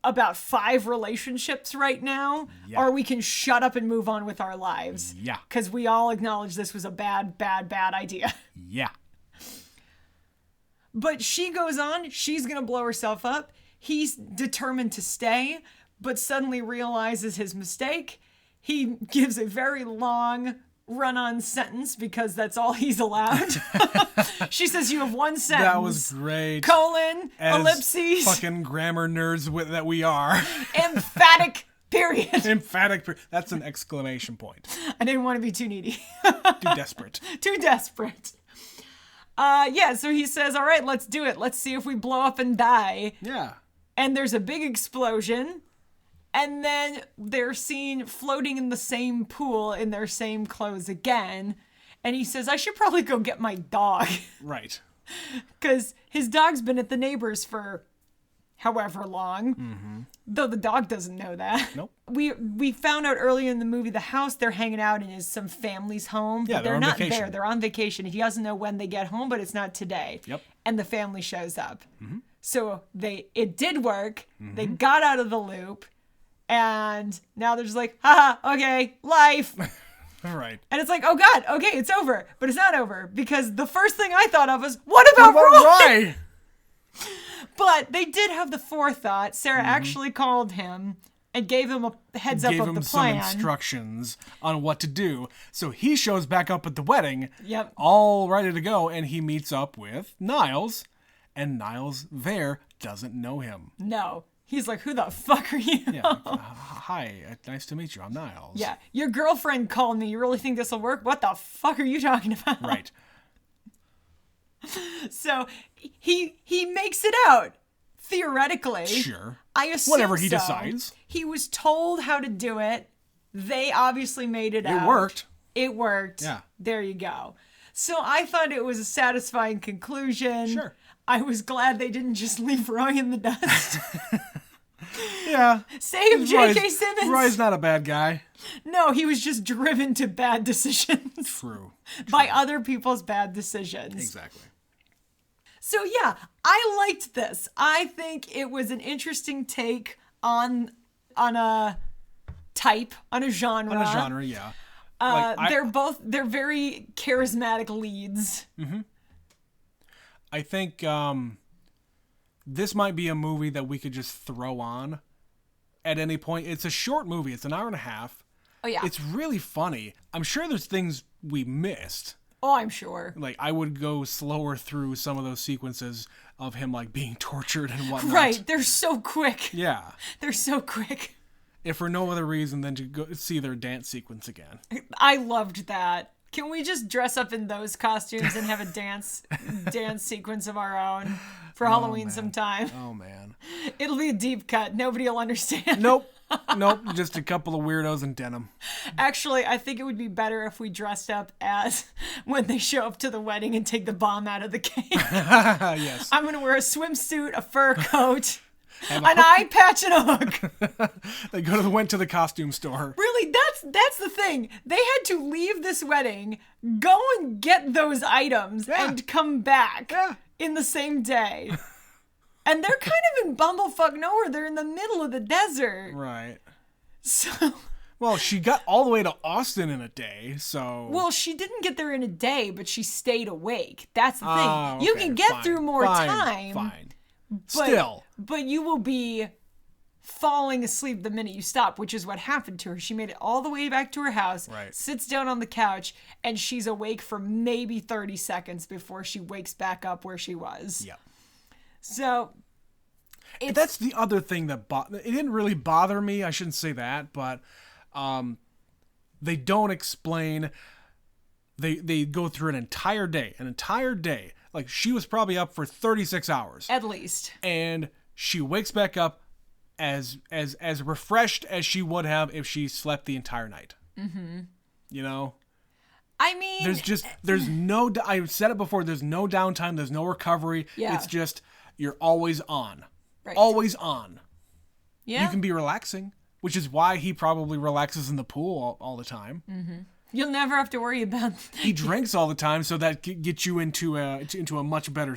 about 5 relationships right now, or we can shut up and move on with our lives. Yeah. Because we all acknowledge this was a bad idea. Yeah. But she goes on. She's going to blow herself up. he's determined to stay, but suddenly realizes his mistake. He gives a very long run-on sentence because that's all he's allowed. She says you have one sentence. That was great. Colon, As ellipses, fucking grammar nerds that we are. emphatic period. Emphatic. That's an exclamation point. I didn't want to be too needy. Too desperate. Too desperate. So he says, all right, let's do it. Let's see if we blow up and die. Yeah. And there's a big explosion. And then they're seen floating in the same pool in their same clothes again. And he says, I should probably go get my dog. Right. Because his dog's been at the neighbor's for however long. Mm-hmm. Though the dog doesn't know that. Nope. We found out earlier in the movie the house they're hanging out in is some family's home. Yeah, But they're on not vacation. there. They're on vacation. He doesn't know when they get home, but it's not today. Yep. And the family shows up. Mm-hmm. So it did work. Mm-hmm. They got out of the loop. And now they're just like, haha, okay, life. All right. And it's like, oh God, okay, it's over. But it's not over because the first thing I thought of was, what about Roy? Right. But they did have the forethought. Sarah Mm-hmm. actually called him and gave him a heads up Gave of him the some plan. instructions on what to do. So he shows back up at the wedding, Yep. all ready to go, and he meets up with Niles, and Niles there doesn't know him. No. He's like, who the fuck are you? Yeah. Hi, nice to meet you. I'm Niles. Yeah. Your girlfriend called me. You really think this will work? What the fuck are you talking about? Right. So he makes it out. Theoretically. Sure. I assume Whatever he so. decides. He was told how to do it. They obviously made it out. It worked. It worked. Yeah. There you go. So I thought it was a satisfying conclusion. Sure. I was glad they didn't just leave Roy in the dust. Yeah. Save J.K. Simmons. Roy's not a bad guy. No, he was just driven to bad decisions True. by other people's bad decisions. Exactly. So yeah, I liked this. I think it was an interesting take on a type, on a genre. On a genre, yeah. Like, They're very charismatic leads. I think this might be a movie that we could just throw on at any point. It's a short movie. It's an hour and a half. Oh yeah. It's really funny. I'm sure there's things we missed. Oh, I'm sure. Like, I would go slower through some of those sequences of him, like, being tortured and whatnot. Right. They're so quick. Yeah. They're so quick. If for no other reason than to go see their dance sequence again. I loved that. Can we just dress up in those costumes and have a dance sequence of our own for Halloween sometime? Oh, man. It'll be a deep cut. Nobody will understand. Nope. Nope. Just a couple of weirdos in denim. Actually, I think it would be better if we dressed up as when they show up to the wedding and take the bomb out of the cake. Yes. I'm going to wear a swimsuit, a fur coat, an eye patch, and a hook. They went to the costume store. Really, that's the thing. They had to leave this wedding, go and get those items, Yeah. and come back Yeah. in the same day. And they're kind of in bumblefuck nowhere. They're in the middle of the desert. Right. So, Well, she got all the way to Austin in a day, so... well, she didn't get there in a day, but she stayed awake. That's the thing. Oh, You okay, can get fine, through more fine, time. Fine. But, Still. But you will be falling asleep the minute you stop, which is what happened to her. She made it all the way back to her house, Right. sits down on the couch, and she's awake for maybe 30 seconds before she wakes back up where she was. Yeah. So, That's the other thing that it didn't really bother me. I shouldn't say that, but they don't explain. They go through an entire day. Like, she was probably up for 36 hours, at least. and she wakes back up as refreshed as she would have if she slept the entire night. Mm-hmm. You know. I mean, There's no. I've said it before. There's no downtime. There's no recovery. Yeah. It's just you're always on. Right. Always on. yeah. You can be relaxing, which is why he probably relaxes in the pool all the time. You'll never have to worry about. He drinks all the time, so that gets you into a much better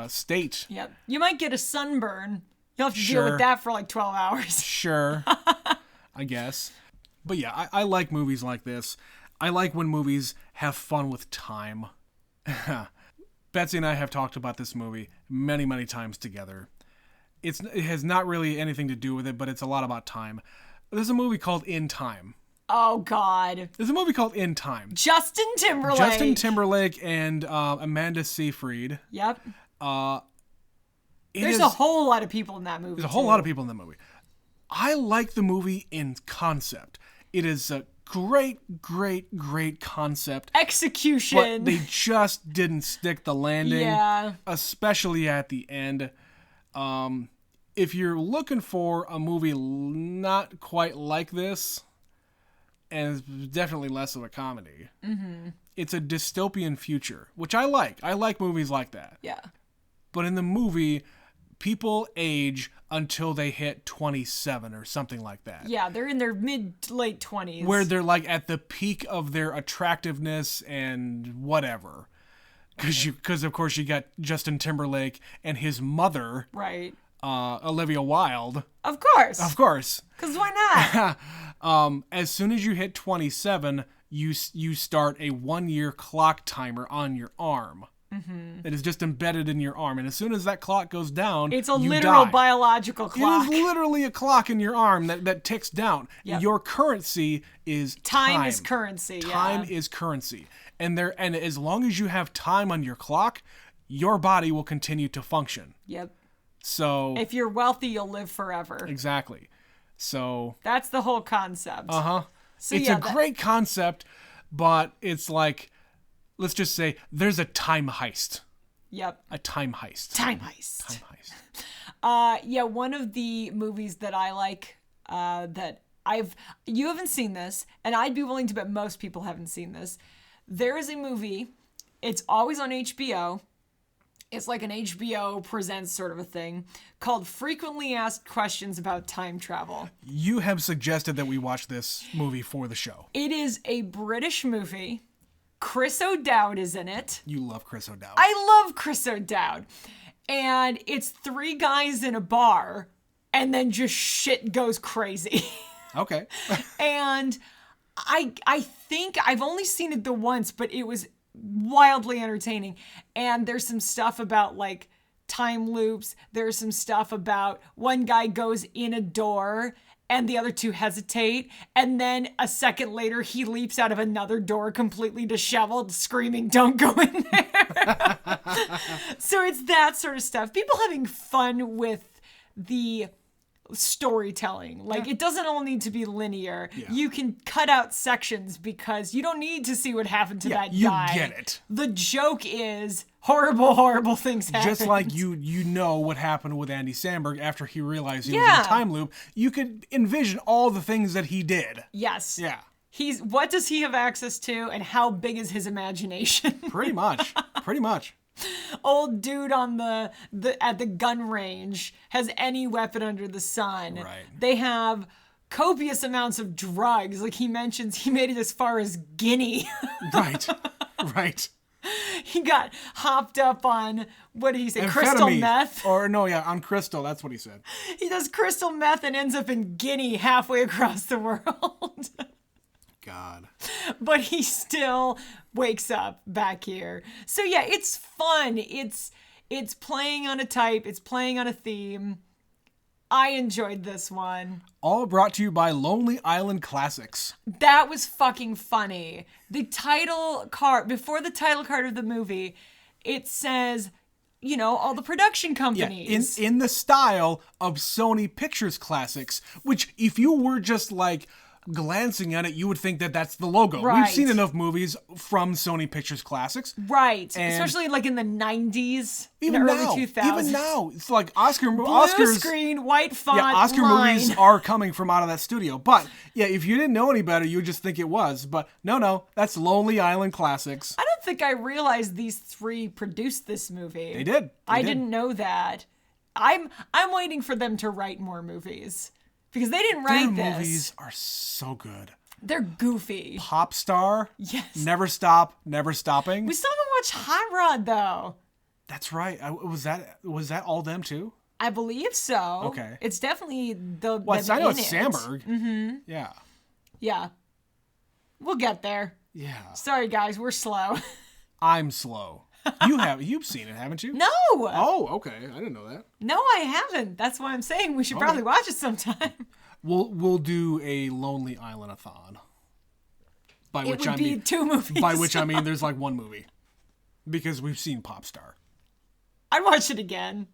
state. Yep. You might get a sunburn. You'll have to deal Sure. with that for like 12 hours. Sure, I guess. But yeah, I like movies like this. I like when movies have fun with time. Betsy and I have talked about this movie many, many times together. it has not really anything to do with it, but it's a lot about time. There's a movie called In Time. Oh, God. There's a movie called In Time. Justin Timberlake. Justin Timberlake and Amanda Seyfried. Yep. It There's is- a whole lot of people in that movie. There's a whole lot of people in that movie. I like the movie in concept. It is a great, great, great concept. Execution. But they just didn't stick the landing. Yeah. Especially at the end. If you're looking for a movie not quite like this, and it's definitely less of a comedy, it's a dystopian future, which I like. I like movies like that. Yeah. But in the movie, people age until they hit 27 or something like that. Yeah, they're in their mid-late 20s. Where they're like at the peak of their attractiveness and whatever. Because of course you got Justin Timberlake and his mother, Right. Olivia Wilde. Of course. Of course. Because why not? As soon as you hit 27, you start a 1-year clock timer on your arm. That is just embedded in your arm, and as soon as that clock goes down, It's a you literal die. biological clock. It is literally a clock in your arm that ticks down. Yep. Your currency is Time is currency. Time yeah. is currency, and as long as you have time on your clock, your body will continue to function. Yep. So If you're wealthy, you'll live forever. exactly. So That's the whole concept. So it's yeah, a great concept, but it's like, let's just say there's a time heist. Yep. A time heist. Time heist. Time heist. Yeah, one of the movies that I like that you haven't seen this, and I'd be willing to bet most people haven't seen this. There is a movie, it's always on HBO. It's like an HBO Presents sort of a thing called Frequently Asked Questions About Time Travel. You have suggested that we watch this movie for the show. It is a British movie. Chris O'Dowd is in it. You love Chris O'Dowd. I love Chris O'Dowd. And it's 3 guys in a bar, and then just shit goes crazy. Okay. And I think I've only seen it the once, but it was wildly entertaining. And there's some stuff about like time loops. There's some stuff about one guy goes in a door and the other 2 hesitate. And then a second later, he leaps out of another door completely disheveled, screaming, "Don't go in there." So it's that sort of stuff. People having fun with the storytelling. Like, it doesn't all need to be linear. Yeah. You can cut out sections because you don't need to see what happened to that you guy. get it. The joke is horrible, horrible things happen. Just like you know what happened with Andy Samberg after he realized he was in Yeah. a time loop. You could envision all the things that he did. Yes. Yeah. What does he have access to, and how big is his imagination? Pretty much. Pretty much. Old dude on the at the gun range has any weapon under the sun. Right. They have copious amounts of drugs. Like he mentions, he made it as far as Guinea. Right. Right. He got hopped up on, what did he say, crystal Amphetamine. meth? Or no, yeah, on crystal. That's what he said. He does crystal meth and ends up in Guinea halfway across the world. God. But he still wakes up back here. So yeah, it's fun. It's playing on a type. It's playing on a theme. I enjoyed this one. All brought to you by Lonely Island Classics. That was fucking funny. The title card, before the title card of the movie, it says, you know, all the production Yeah, companies. in the style of Sony Pictures Classics, which if you were just like glancing at it, you would think that that's the logo. Right. We've seen enough movies from Sony Pictures Classics. Right. And especially like in the 90s, Even in the now, early 2000s. even now, it's like Blue Oscars. screen, white font, Yeah, Oscar line. movies are coming from out of that studio. But yeah, if you didn't know any better, you would just think it was. But no, that's Lonely Island Classics. I don't think I realized these 3 produced this movie. They did. I didn't know that. I'm waiting for them to write more movies because they didn't Their write this. movies are so good. They're goofy. Pop Star. Yes. Never Stop, Never Stopping. We still haven't watched Hot Rod though. That's right. Was that all them too? I believe so. Okay. It's definitely the. Well, them I know in it's it. Sandberg. Mm-hmm. Yeah. Yeah. We'll get there. Yeah. Sorry guys, we're slow. I'm slow. You've seen it, haven't you? No. Oh, okay. I didn't know that. No, I haven't. That's why I'm saying we should probably watch it sometime. We'll do a Lonely Island-a-thon. By It would be 2 movies. By which I mean there's like 1 movie. Because we've seen Popstar. I'd watch it again.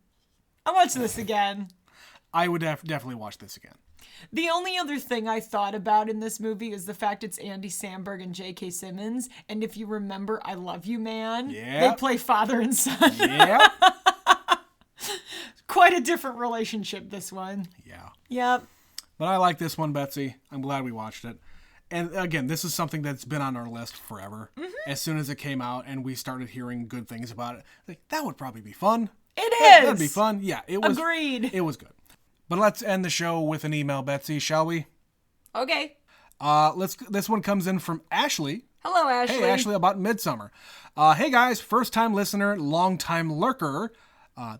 I'll watch this again. I would definitely watch this again. The only other thing I thought about in this movie is the fact it's Andy Samberg and J.K. Simmons. And if you remember I Love You, Man, Yeah. they play father and son. Yeah. Quite a different relationship, this one. Yeah. Yep. But I like this one, Betsy. I'm glad we watched it. And again, this is something that's been on our list forever. Mm-hmm. As soon as it came out and we started hearing good things about it, like, that would probably be fun. It is. That'd be fun. Yeah, it was. Agreed. It was good. But let's end the show with an email, Betsy, shall we? Okay. This one comes in from Ashley. Hello, Ashley. Hey, Ashley, about Midsummer. Hey, guys, first-time listener, long-time lurker.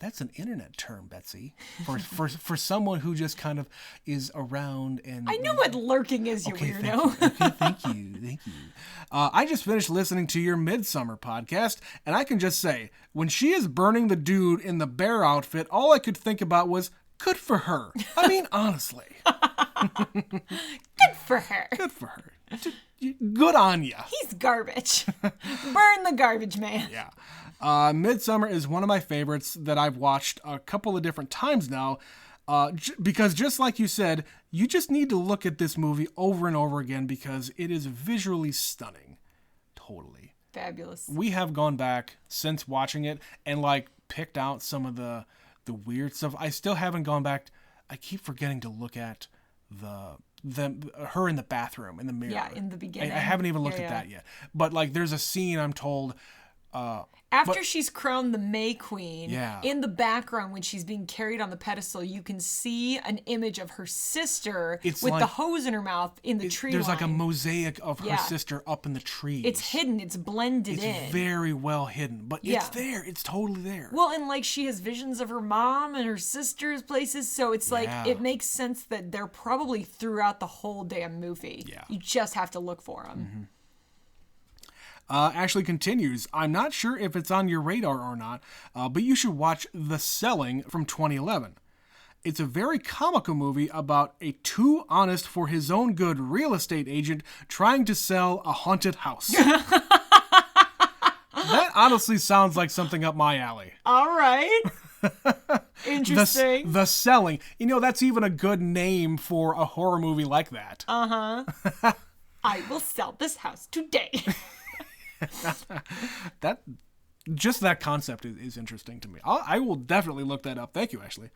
That's an internet term, Betsy, for someone who just kind of is around and... I know what lurking is, you weirdo. Thank you. I just finished listening to your Midsummer podcast, and I can just say, when she is burning the dude in the bear outfit, all I could think about was, good for her. I mean, honestly. Good for her. Good for her. Good on ya. He's garbage. Burn the garbage man. Yeah. Midsummer is one of my favorites that I've watched a couple of different times now. Because just like you said, you just need to look at this movie over and over again because it is visually stunning. Totally. Fabulous. We have gone back since watching it and like picked out some of the weird stuff. I still haven't gone back. I keep forgetting to look at her in the bathroom in the mirror. Yeah, in the beginning. I haven't even looked at that yet. But like there's a scene I'm told After she's crowned the May Queen, Yeah. in the background when she's being carried on the pedestal, you can see an image of her sister with like- the hose in her mouth in the tree there's line. like a mosaic of her Yeah. sister up in the trees. It's hidden. It's blended in. It's very well hidden, but Yeah. it's there. It's totally there. Well, and like she has visions of her mom and her sister's places, so it's like Yeah. it makes sense that they're probably throughout the whole damn movie. Yeah. You just have to look for them. Ashley continues, I'm not sure if it's on your radar or not, but you should watch The Selling from 2011. It's a very comical movie about a too honest for his own good real estate agent trying to sell a haunted house. That honestly sounds like something up my alley. All right. Interesting. The Selling. You know, that's even a good name for a horror movie like that. I will sell this house today. That concept is interesting to me. I will definitely look that up. Thank you, Ashley.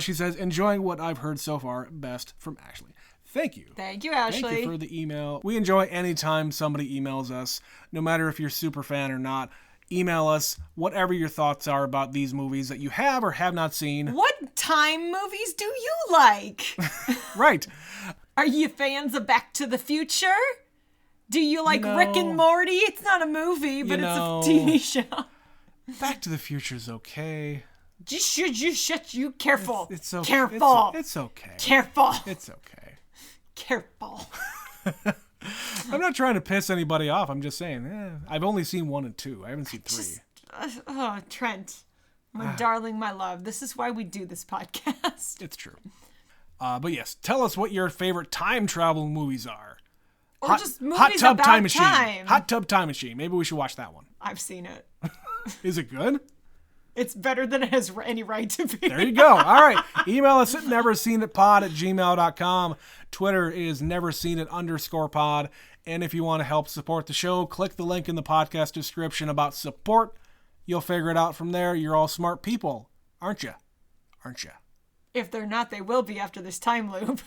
She says, enjoying what I've heard so far. Best from Ashley. Thank you. Thank you, Ashley. Thank you for the email. We enjoy anytime somebody emails us, no matter if you're a super fan or not. Email us whatever your thoughts are about these movies that you have or have not seen. What time movies do you like? Right. Are you fans of Back to the Future? Do you like No. Rick and Morty? It's not a movie, but know. it's a TV show. Back to the Future's okay. You careful. It's okay. Careful. It's okay. Careful. It's okay. Careful. I'm not trying to piss anybody off. I'm just saying, I've only seen 1 and 2. I haven't seen 3. Oh, Trent. My darling, my love. This is why we do this podcast. It's true. But yes, tell us what your favorite time travel movies are. Or just movies Hot Tub about Time Machine. time. Hot Tub Time Machine. Maybe we should watch that one. I've seen it. Is it good? It's better than it has any right to be. There you go. All right. Email us at neverseenitpod@gmail.com. Twitter is neverseenit_pod. And if you want to help support the show, click the link in the podcast description about support. You'll figure it out from there. You're all smart people, aren't you? Aren't you? If they're not, they will be after this time loop.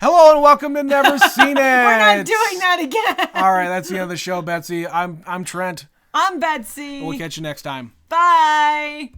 Hello and welcome to Never Seen It. We're not doing that again. All right, that's the end of the show, Betsy. I'm Trent. I'm Betsy. We'll catch you next time. Bye.